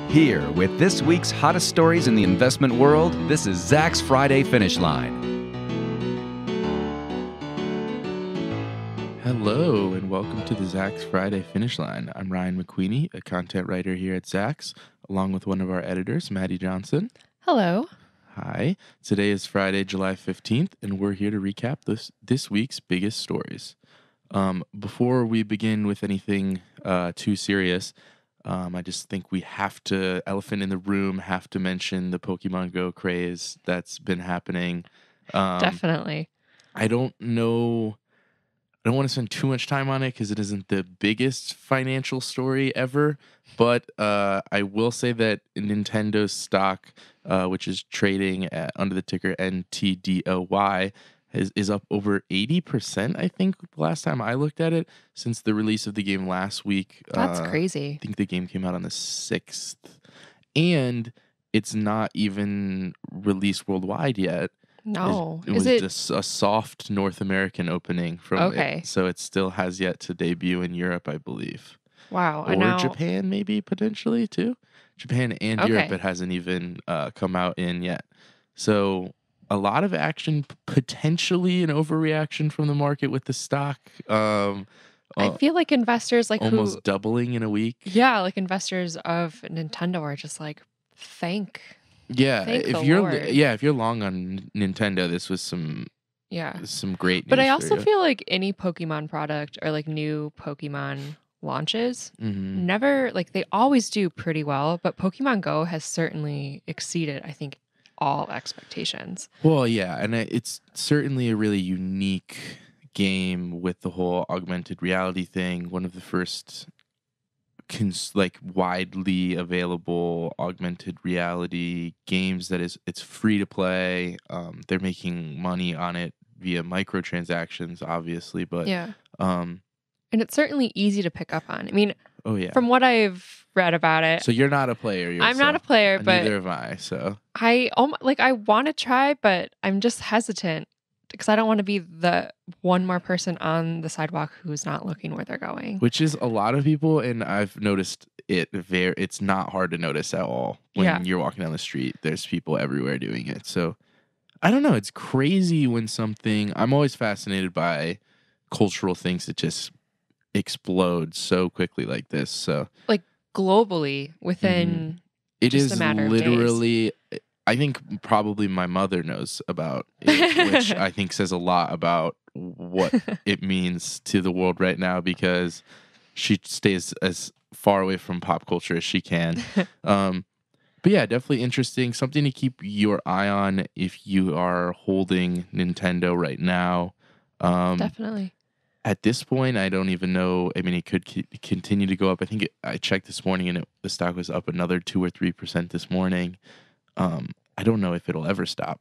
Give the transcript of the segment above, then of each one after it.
Here with this week's hottest stories in the investment world, this is Zach's Friday Finish Line. Hello, and welcome to the Zach's Friday Finish Line. I'm Ryan McQueenie, a content writer here at Zach's, along with one of our editors, Maddie Johnson. Hello. Hi. Today is Friday, July 15th, and we're here to recap this week's biggest stories. Before we begin with anything too serious, I just think we have to, elephant in the room, have to mention the Pokemon Go craze that's been happening. Definitely. I don't want to spend too much time on it because it isn't the biggest financial story ever, but I will say that Nintendo's stock, which is trading under the ticker NTDOY, is up over 80%, I think, last time I looked at it, since the release of the game last week. That's crazy. I think the game came out on the 6th, and it's not even released worldwide yet. No. It was just a soft North American opening from it, so it still has yet to debut in Europe, I believe. Wow. Or Japan, maybe, potentially, too. Japan and Europe, it hasn't even come out in yet. So a lot of action, potentially an overreaction from the market with the stock. I feel like investors almost doubling in a week. Yeah, like investors of Nintendo are just like, thank if you're Lord. if you're long on Nintendo, this was some great news. But I also feel like any Pokemon product or like new Pokemon launches never, like, they always do pretty well, but Pokemon Go has certainly exceeded, I think, all expectations. Well, yeah, and it's certainly a really unique game with the whole augmented reality thing. One of the first widely available augmented reality games that it's free to play. They're making money on it via microtransactions, obviously, but and it's certainly easy to pick up on. I mean, from what I've read about it. So you're not a player yourself. I'm not a player, but neither am I. So I want to try, but I'm just hesitant because I don't want to be the one more person on the sidewalk who's not looking where they're going. Which is a lot of people, and I've noticed it's not hard to notice at all when you're walking down the street. There's people everywhere doing it. So I don't know. It's crazy when I'm always fascinated by cultural things that just explode so quickly like this. So like globally within it just is a matter literally of days. I think probably my mother knows about it, which I think says a lot about what it means to the world right now, because she stays as far away from pop culture as she can. But yeah, definitely interesting. Something to keep your eye on if you are holding Nintendo right now. Definitely. At this point, I don't even know. I mean, it could continue to go up. I think I checked this morning, and the stock was up another 2 or 3% this morning. I don't know if it'll ever stop.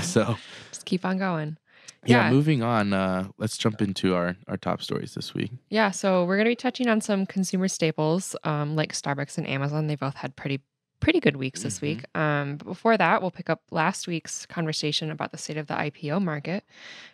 So just keep on going. Yeah, moving on. Let's jump into our top stories this week. Yeah, so we're going to be touching on some consumer staples like Starbucks and Amazon. They both had pretty good weeks this week. But before that, we'll pick up last week's conversation about the state of the IPO market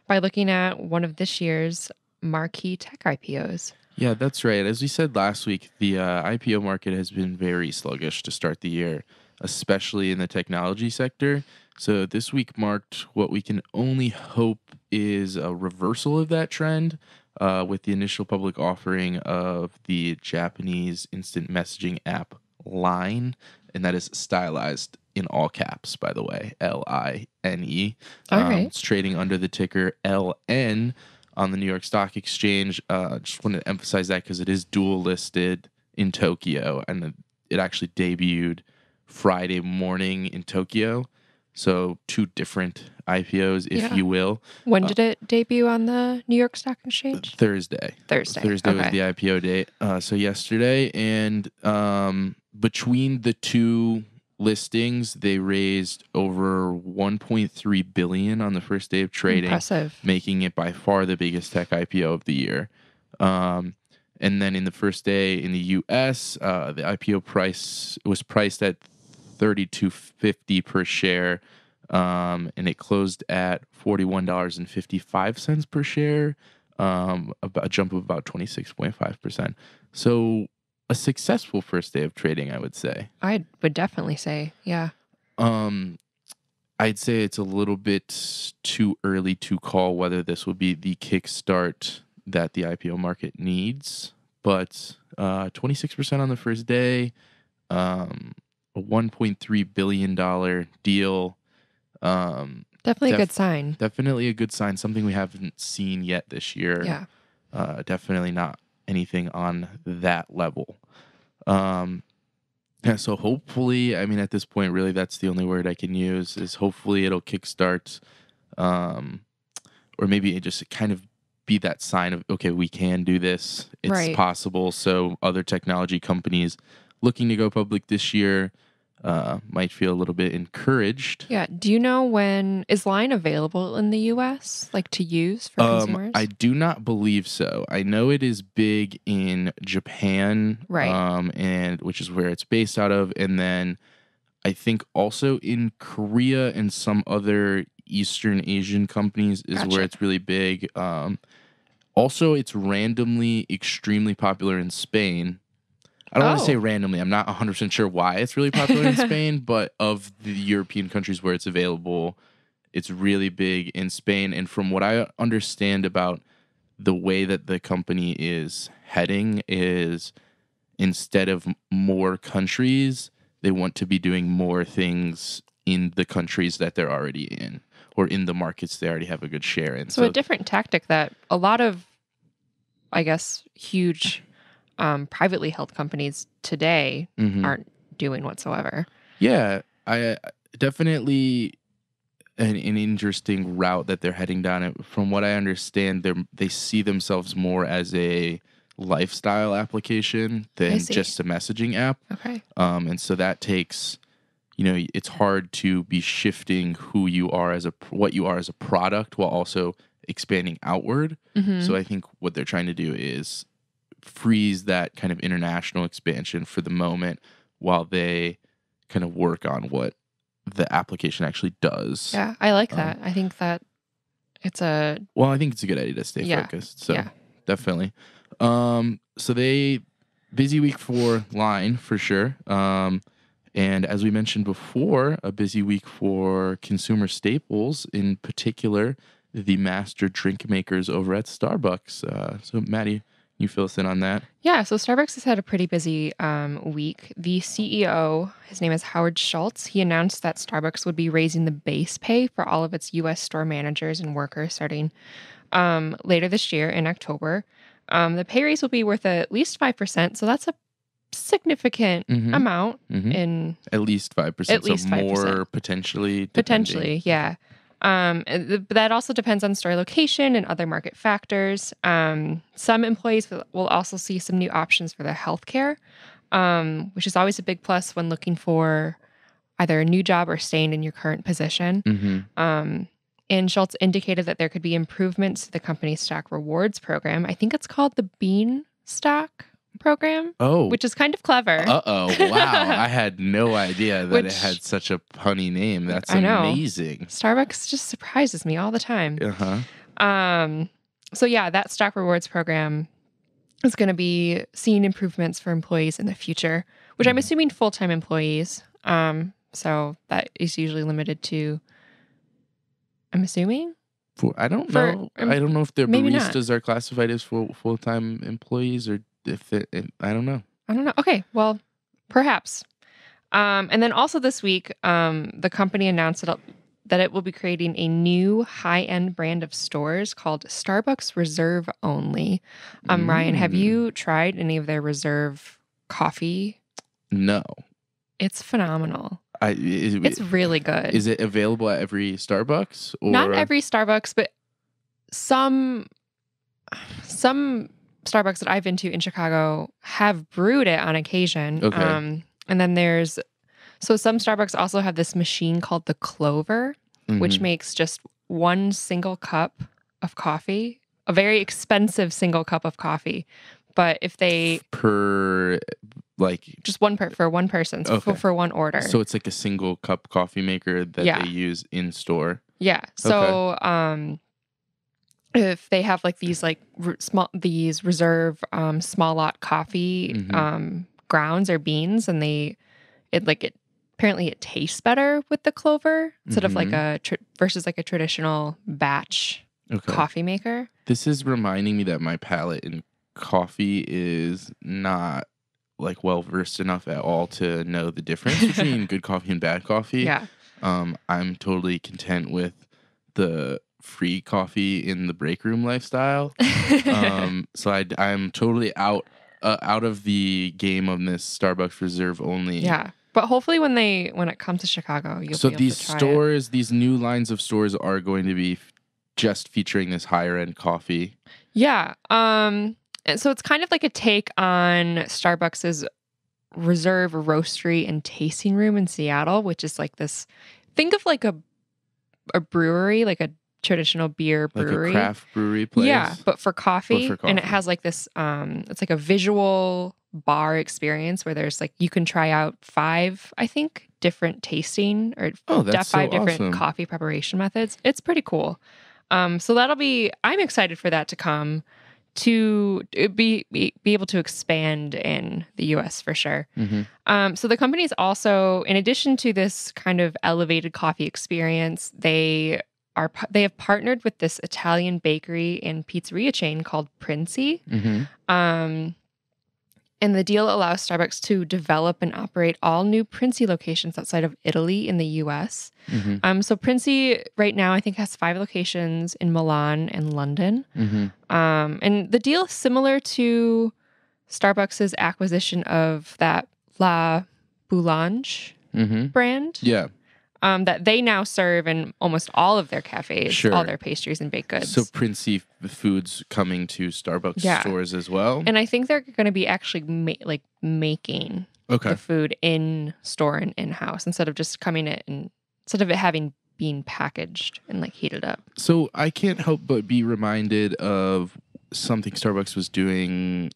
by looking at one of this year's marquee tech IPOs. Yeah, that's right. As we said last week, the IPO market has been very sluggish to start the year, especially in the technology sector. So this week marked what we can only hope is a reversal of that trend with the initial public offering of the Japanese instant messaging app Line, and that is stylized in all caps, by the way, LINE. All right. It's trading under the ticker LN on the New York Stock Exchange. Just wanted to emphasize that because it is dual listed in Tokyo, and it actually debuted Friday morning in Tokyo. So 2 different IPOs, if you will. When did it debut on the New York Stock Exchange? Thursday. Thursday was the IPO date. So yesterday. And between the 2 listings, they raised over $1.3 billion on the first day of trading. Impressive. Making it by far the biggest tech IPO of the year. And then in the first day in the U.S., the IPO price was priced at $32.50 per share, and it closed at $41.55 per share, about a jump of about 26.5%. So a successful first day of trading, I would say. I would definitely say, yeah. I'd say it's a little bit too early to call whether this will be the kickstart that the IPO market needs, but 26% on the first day, a $1.3 billion deal. Definitely a good sign. Definitely a good sign, something we haven't seen yet this year. Yeah. Definitely not anything on that level. Yeah, so hopefully, I mean, at this point, really, that's the only word I can use is hopefully it'll kickstart, or maybe it just kind of be that sign of, okay, we can do this. It's Right. possible. So other technology companies looking to go public this year might feel a little bit encouraged. Yeah. Do you know when is Line available in the US, like to use for consumers? I do not believe so. I know it is big in Japan, Right. And which is where it's based out of, and then I think also in Korea and some other Eastern Asian companies is Gotcha. where it's really big. Also, it's randomly extremely popular in Spain. I don't want to say randomly. I'm not 100% sure why it's really popular in Spain, but of the European countries where it's available, it's really big in Spain. And from what I understand about the way that the company is heading is instead of more countries, they want to be doing more things in the countries that they're already in or in the markets they already have a good share in. So a different tactic that a lot of, I guess, huge privately held companies today aren't doing whatsoever. Yeah, I definitely an interesting route that they're heading down. From what I understand, they see themselves more as a lifestyle application than just a messaging app. Okay. And so that takes, it's hard to be shifting who you are what you are as a product while also expanding outward. So I think what they're trying to do is freeze that kind of international expansion for the moment while they kind of work on what the application actually does. Yeah, I like that. I think that it's I think it's a good idea to stay focused. So definitely. So busy week for Line for sure. And as we mentioned before, a busy week for consumer staples, in particular, the master drink makers over at Starbucks. So Maddie, you fill us in on that? Yeah, so Starbucks has had a pretty busy week. The CEO, his name is Howard Schultz, he announced that Starbucks would be raising the base pay for all of its U.S. store managers and workers starting later this year in October. The pay raise will be worth at least 5%, so that's a significant amount. In at least 5%. At least 5%. More potentially. Potentially, yeah. But that also depends on store location and other market factors. Some employees will also see some new options for their healthcare, which is always a big plus when looking for either a new job or staying in your current position. And Schultz indicated that there could be improvements to the company's stock rewards program. I think it's called the Bean Stock program, which is kind of clever. Wow. I had no idea that it had such a punny name. That's amazing. Starbucks just surprises me all the time. So yeah, that stock rewards program is going to be seeing improvements for employees in the future, which I'm assuming full-time employees. So that is usually limited to, I'm assuming. I don't know. I don't know if their baristas not. are classified as full-time employees or I don't know. Okay, well, perhaps. And then also this week, the company announced that it will be creating a new high-end brand of stores called Starbucks Reserve Only. Ryan, have you tried any of their Reserve coffee? No. It's phenomenal. It's really good. Is it available at every Starbucks? Or? Not every Starbucks, but some Starbucks that I've been to in Chicago have brewed it on occasion. Okay. And then some Starbucks also have this machine called the Clover, which makes just one single cup of coffee, a very expensive single cup of coffee. But if they just for one person, so for one order. So it's like a single cup coffee maker that they use in store. Yeah. So if they have like these like these reserve small lot coffee grounds or beans, and apparently it tastes better with the clover instead of like versus like a traditional batch coffee maker. This is reminding me that my palate in coffee is not like well versed enough at all to know the difference between good coffee and bad coffee. Yeah. I'm totally content with the free coffee in the break room lifestyle. So I'm totally out of the game on this Starbucks Reserve only. Yeah. But hopefully when it comes to Chicago, you'll be able these to try stores, these new lines of stores are going to be just featuring this higher end coffee. Yeah. And so it's kind of like a take on Starbucks's Reserve Roastery and Tasting Room in Seattle, which is like this. Think of like a brewery, like a traditional beer brewery, like a craft brewery place. Yeah, but for coffee. And it has like this. It's like a visual bar experience where there's like you can try out 5, I think, different tasting or 5 different coffee preparation methods. It's pretty cool. So I'm excited for that to come, to be able to expand in the US for sure. So the company is also, in addition to this kind of elevated coffee experience, they have partnered with this Italian bakery and pizzeria chain called Princey. And the deal allows Starbucks to develop and operate all new Princey locations outside of Italy in the U.S. So Princey right now, I think, has 5 locations in Milan and London. And the deal is similar to Starbucks' acquisition of that La Boulange brand. Yeah. That they now serve in almost all of their cafes, all their pastries and baked goods. So Princey Foods coming to Starbucks stores as well. And I think they're going to be actually making the food in store and in-house instead of just instead of it having been packaged and like heated up. So I can't help but be reminded of something Starbucks was doing,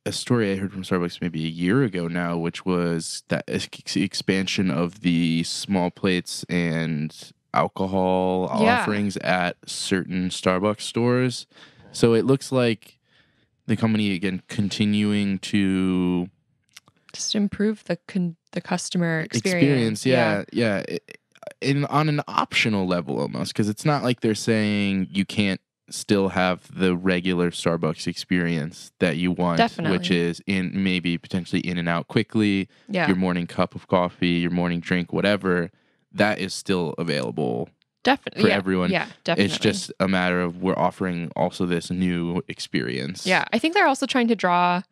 a story I heard from Starbucks maybe a year ago now, which was that expansion of the small plates and alcohol offerings at certain Starbucks stores. So it looks like the company, again, continuing to just improve the customer experience. Yeah. On an optional level almost, because it's not like they're saying you can't still have the regular Starbucks experience that you want, which is potentially in and out quickly, your morning cup of coffee, your morning drink, whatever, that is still available for everyone. Yeah, definitely. It's just a matter of we're offering also this new experience. Yeah, I think they're also trying to draw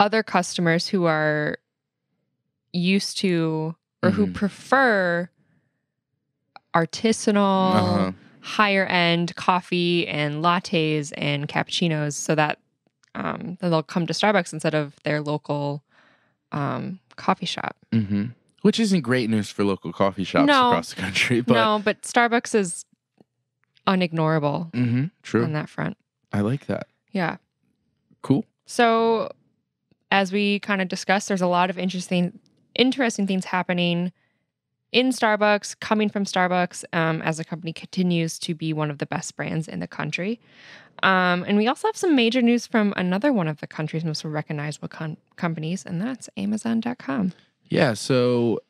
other customers who are used to or who prefer artisanal, higher end coffee and lattes and cappuccinos, so that then they'll come to Starbucks instead of their local coffee shop. Which isn't great news for local coffee shops across the country. But but Starbucks is unignorable true. on that front. I like that. Yeah. Cool. So as we kind of discussed, there's a lot of interesting things happening in Starbucks, coming from Starbucks, as the company continues to be one of the best brands in the country. And we also have some major news from another one of the country's most recognizable companies, and that's Amazon.com. Yeah, so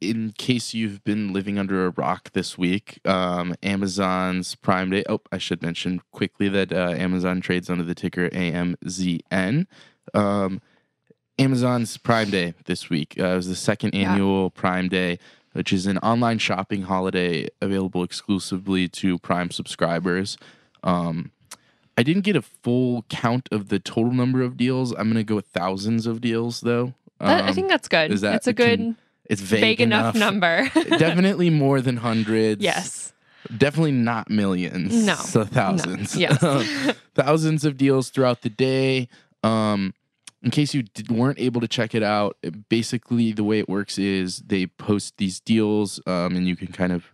in case you've been living under a rock this week, Amazon's Prime Day. Oh, I should mention quickly that Amazon trades under the ticker AMZN. Amazon's Prime Day this week. It was the second annual Prime Day, which is an online shopping holiday available exclusively to Prime subscribers. I didn't get a full count of the total number of deals. I'm going to go with thousands of deals, though. I think that's good. It's a good, it's vague enough number. Definitely more than hundreds. Yes. Definitely not millions. No. So thousands. No. Yes. Thousands of deals throughout the day. In case you weren't able to check it out, basically the way it works is they post these deals, and you can kind of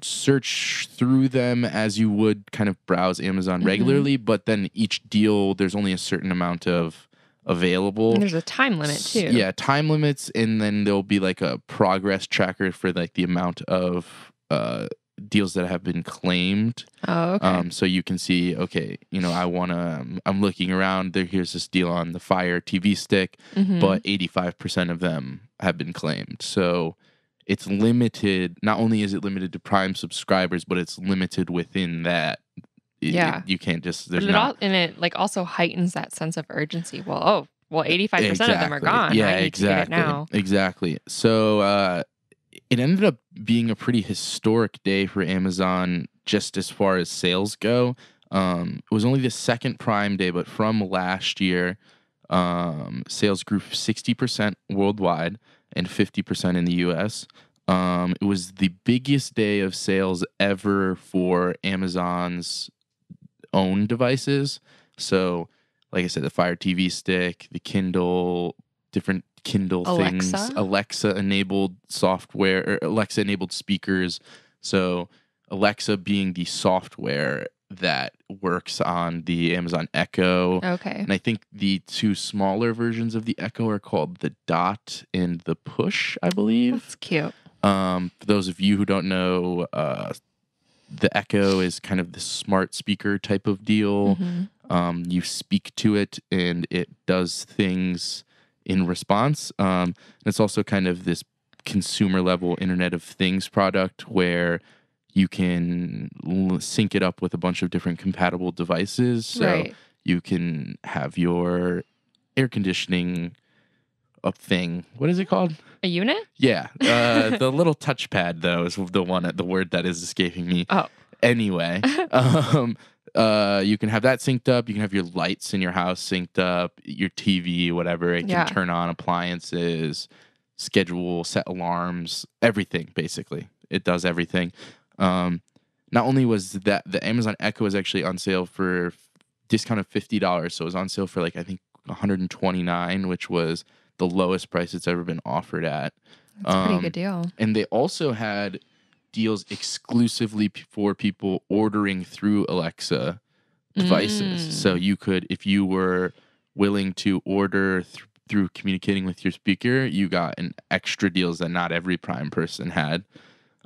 search through them as you would kind of browse Amazon regularly, but then each deal, there's only a certain amount of available. And there's a time limit too. Yeah, time limits, and then there'll be like a progress tracker for like the amount of deals that have been claimed. Oh, okay. So you can see, okay, I'm looking around, here's this deal on the Fire TV stick, but 85% of them have been claimed. So it's limited. Not only is it limited to Prime subscribers, but it's limited within that. Yeah. You can't just, But there's it not. and it like also heightens that sense of urgency. Well, 85% of them are Exactly. gone. Yeah, I need to get it now. Exactly. So it ended up being a pretty historic day for Amazon just as far as sales go. It was only the second Prime Day, but from last year, sales grew 60% worldwide and 50% in the US. It was the biggest day of sales ever for Amazon's own devices. So, like I said, the Fire TV stick, the Kindle, different Kindle things, Alexa-enabled software, or Alexa-enabled speakers. So, Alexa being the software that works on the Amazon Echo. Okay. And I think the two smaller versions of the Echo are called the Dot and the Push, I believe. That's cute. For those of you who don't know, the Echo is kind of the smart speaker type of deal. You speak to it and it does things in response. It's also kind of this consumer level Internet of Things product where you can sync it up with a bunch of different compatible devices. So you can have your air conditioning thing. What is it called? A unit? Yeah. The little touchpad, though, is the word that is escaping me. Oh. Anyway, you can have that synced up. You can have your lights in your house synced up, your TV, whatever. It can turn on appliances, set alarms, everything, basically. It does everything. Not only was that the Amazon Echo was actually on sale for discount of $50, so it was on sale for I think $129, which was the lowest price it's ever been offered at. That's a pretty good deal. And they also had deals exclusively for people ordering through Alexa devices. So you could, if you were willing to order through communicating with your speaker, you got an extra deals that not every Prime person had.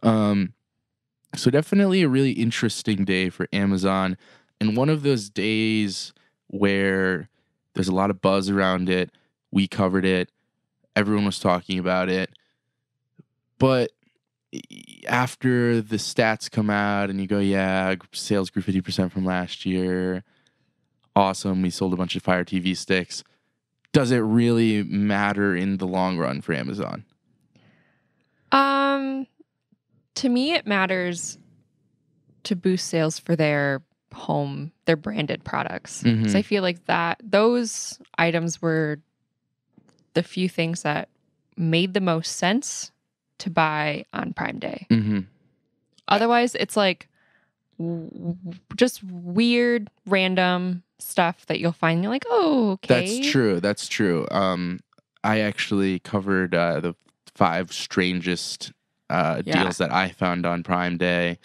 So definitely a really interesting day for Amazon, and one of those days where there's a lot of buzz around it. We covered it. Everyone was talking about it. But after the stats come out and you go, yeah, sales grew 50% from last year. Awesome. We sold a bunch of Fire TV sticks. Does it really matter in the long run for Amazon? To me, it matters to boost sales for their branded products. So I feel like those items were the few things that made the most sense to buy on Prime Day. Otherwise, it's like just weird, random stuff that you'll find. You're like, oh, okay. That's true. I actually covered the 5 strangest deals that I found on Prime Day.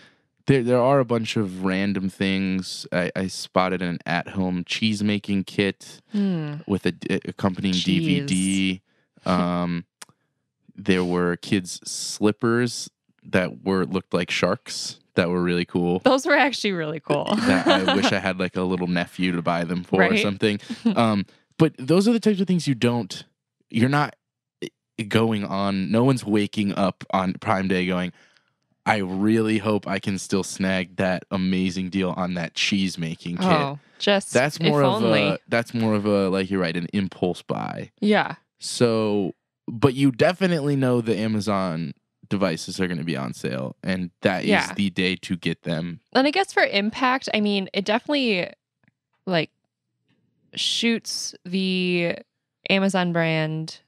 There are a bunch of random things. I spotted an at-home cheese making kit with a accompanying DVD. There were kids' slippers that looked like sharks that were really cool. Those were actually really cool. That I wish I had a little nephew to buy them for or something. But those are the types of things you're not going on. No one's waking up on Prime Day going, I really hope I can still snag that amazing deal on that cheese making kit. Oh, that's more of a like you're right, an impulse buy. Yeah. So, but you definitely know the Amazon devices are going to be on sale, and that is the day to get them. And I guess for impact, I mean, it definitely shoots the Amazon brand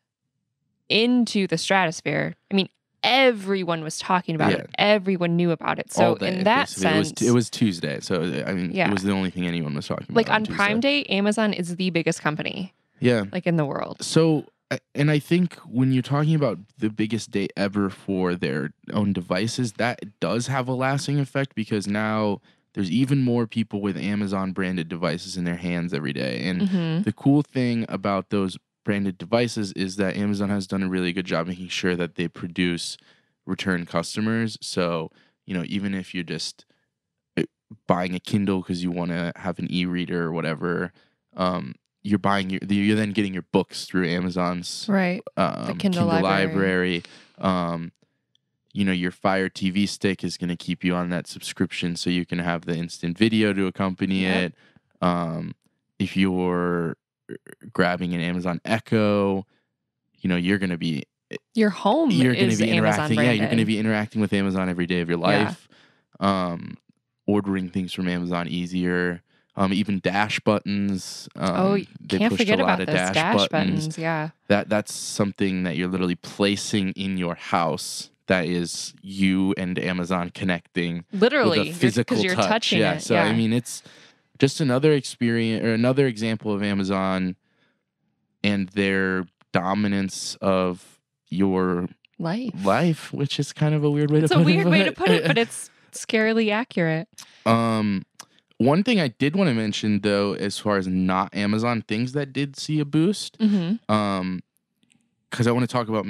into the stratosphere. I mean, everyone was talking about it. Everyone knew about it. So in that sense, it was Tuesday. So I mean, it was the only thing anyone was talking about. On Prime Day, Amazon is the biggest company. Yeah, in the world. So, and I think when you're talking about the biggest day ever for their own devices, that does have a lasting effect because now there's even more people with Amazon branded devices in their hands every day. And the cool thing about those branded devices is that Amazon has done a really good job making sure that they produce return customers. So even if you're just buying a Kindle because you want to have an e-reader or whatever, you're you're then getting your books through Amazon's Right. The Kindle library. Your Fire TV stick is going to keep you on that subscription so you can have the instant video to accompany it. If you're grabbing an Amazon Echo, you're going to be Your home you're going to is be Amazon interacting. Yeah, branded. you're going to be interacting with Amazon every day of your life. Ordering things from Amazon easier. Even dash buttons. They can't pushed forget a lot about of those dash buttons. Yeah. That's something that you're literally placing in your house. That is you and Amazon connecting Literally, with a physical because you're touch. touching Yeah. it. So I mean, it's just another experience or another example of Amazon and their dominance of your life, which is kind of a weird way to put it. It's a weird way to put it, but it's scarily accurate. One thing I did want to mention, though, as far as not Amazon things that did see a boost, because I want to talk about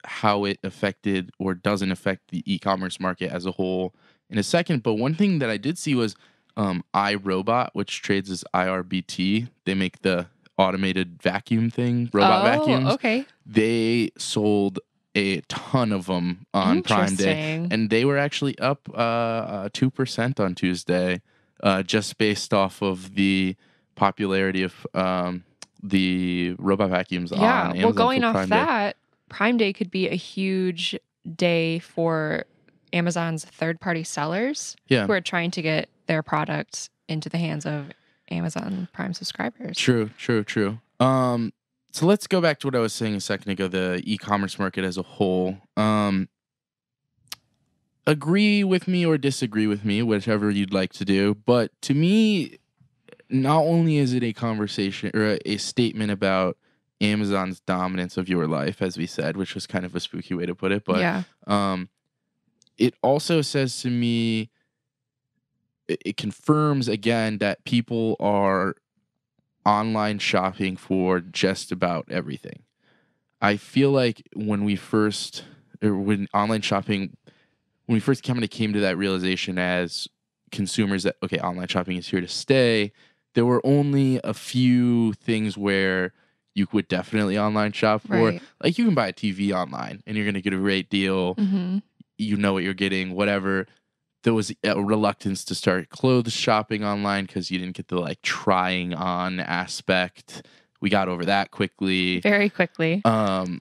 how it affected or doesn't affect the e-commerce market as a whole in a second. But one thing that I did see was iRobot, which trades as IRBT. They make the automated vacuum thing, robot vacuums. Okay. They sold a ton of them on Prime Day, and they were actually up 2% on Tuesday, just based off of the popularity of the robot vacuums on Amazon. Well, going off Prime that, Day. Prime Day could be a huge day for Amazon's third-party sellers who are trying to get their products into the hands of Amazon Prime subscribers. True. So let's go back to what I was saying a second ago, the e-commerce market as a whole. Agree with me or disagree with me, whichever you'd like to do. But to me, not only is it a conversation or a statement about Amazon's dominance of your life, as we said, which was kind of a spooky way to put it, but it also says to me, it confirms again that people are online shopping for just about everything. I feel like when we first came to that realization as consumers that, okay, online shopping is here to stay, there were only a few things where you would definitely online shop for. Right. Like you can buy a TV online and you're going to get a great deal. You know what you're getting, whatever. There was a reluctance to start clothes shopping online because you didn't get the trying on aspect. We got over that quickly. Very quickly. But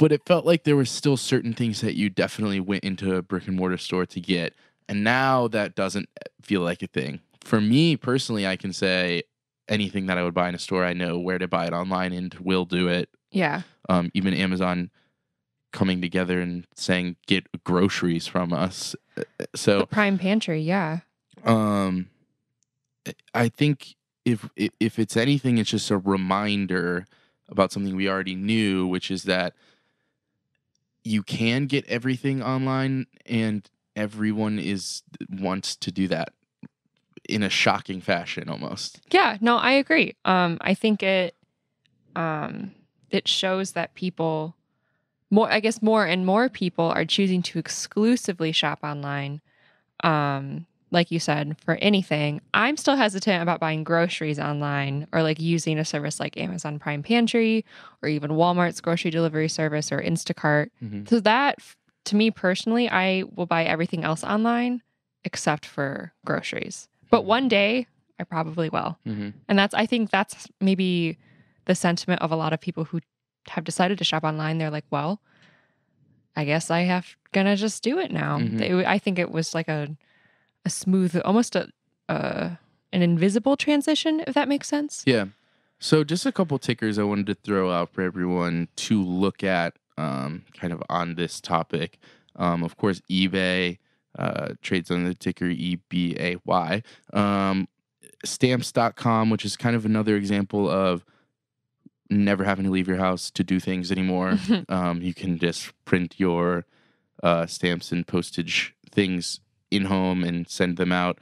it felt like there were still certain things that you definitely went into a brick and mortar store to get. And now that doesn't feel like a thing. For me personally, I can say anything that I would buy in a store, I know where to buy it online and will do it. Yeah. Even Amazon coming together and saying, get groceries from us. So the Prime Pantry, yeah. I think if it's anything, it's just a reminder about something we already knew, which is that you can get everything online, and everyone wants to do that in a shocking fashion, almost. Yeah, no, I agree. I think it shows that people more and more people are choosing to exclusively shop online. Like you said, for anything. I'm still hesitant about buying groceries online or using a service like Amazon Prime Pantry or even Walmart's grocery delivery service or Instacart. So that, to me personally, I will buy everything else online except for groceries. But one day I probably will. And I think that's maybe the sentiment of a lot of people who have decided to shop online. They're like, well, I guess I gonna just do it now. I think it was like a smooth, almost an invisible transition, if that makes sense. Yeah. So just a couple tickers I wanted to throw out for everyone to look at kind of on this topic. Of course, eBay trades on the ticker EBAY. Stamps.com, which is kind of another example of never having to leave your house to do things anymore. You can just print your stamps and postage things in home and send them out.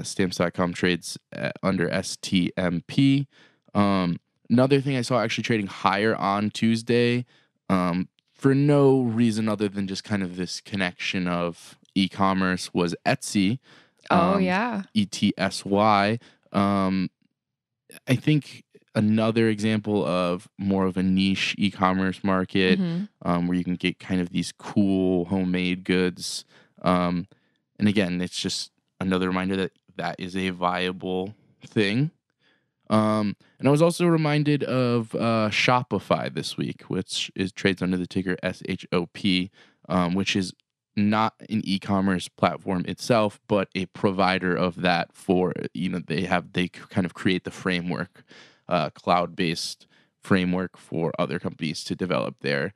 Stamps.com trades under STMP. Another thing I saw actually trading higher on Tuesday for no reason other than just kind of this connection of e-commerce was Etsy. Oh, yeah. ETSY. I think another example of more of a niche e-commerce market where you can get kind of these cool homemade goods. And again, it's just another reminder that that is a viable thing. And I was also reminded of Shopify this week, which trades under the ticker SHOP, which is not an e-commerce platform itself, but a provider of that for, they kind of create the framework, cloud-based framework for other companies to develop their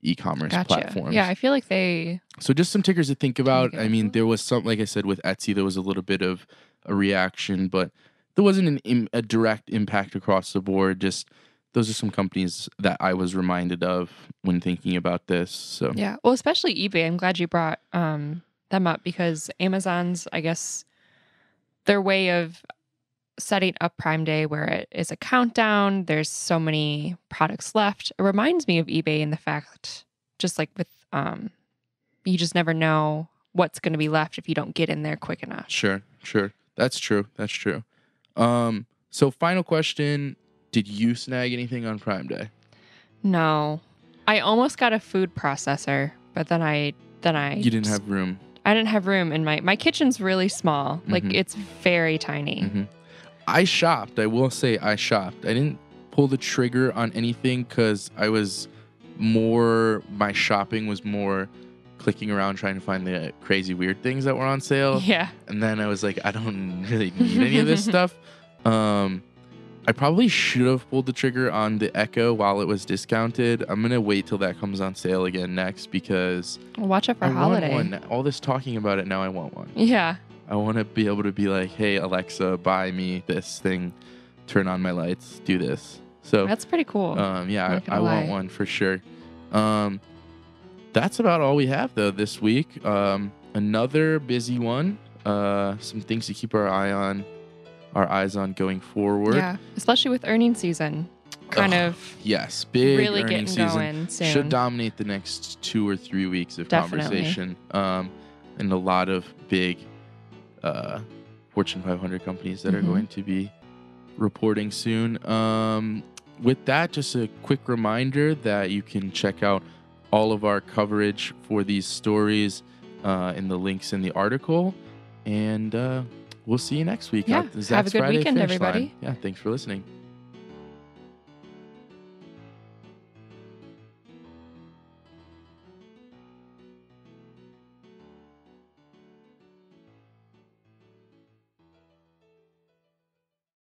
e-commerce platforms. Yeah, I feel like they... So just some tickers to think about. I mean, there was some, like I said, with Etsy, there was a little bit of a reaction, but there wasn't a direct impact across the board. Just those are some companies that I was reminded of when thinking about this. So Yeah, well, especially eBay. I'm glad you brought them up because Amazon's, I guess, their way of setting up Prime Day where it is a countdown. There's so many products left. It reminds me of eBay in the fact, just like with, you just never know what's going to be left if you don't get in there quick enough. Sure. That's true. So final question. Did you snag anything on Prime Day? No. I almost got a food processor, but then I You didn't have room. I didn't have room in my kitchen's really small. Like it's very tiny. I shopped. I will say I shopped. I didn't pull the trigger on anything because my shopping was more clicking around trying to find the crazy weird things that were on sale. Yeah. And then I was like, I don't really need any of this stuff. I probably should have pulled the trigger on the Echo while it was discounted. I'm going to wait till that comes on sale again next because Well, watch out for I holiday. want one. All this talking about it now, I want one. Yeah. I want to be able to be like, hey, Alexa, buy me this thing. Turn on my lights. Do this. So That's pretty cool. Yeah, I want one for sure. That's about all we have, though, this week. Another busy one. Some things to keep our eyes on going forward. Yeah, especially with earnings season. Yes, big really earnings getting season going soon. should dominate the next 2 or 3 weeks of Definitely. conversation. And a lot of big Fortune 500 companies that are going to be reporting soon. With that, just a quick reminder that you can check out all of our coverage for these stories in the links in the article. And we'll see you next week. Yeah, Zach's have a good Friday weekend, Finish everybody. Line. Yeah, thanks for listening.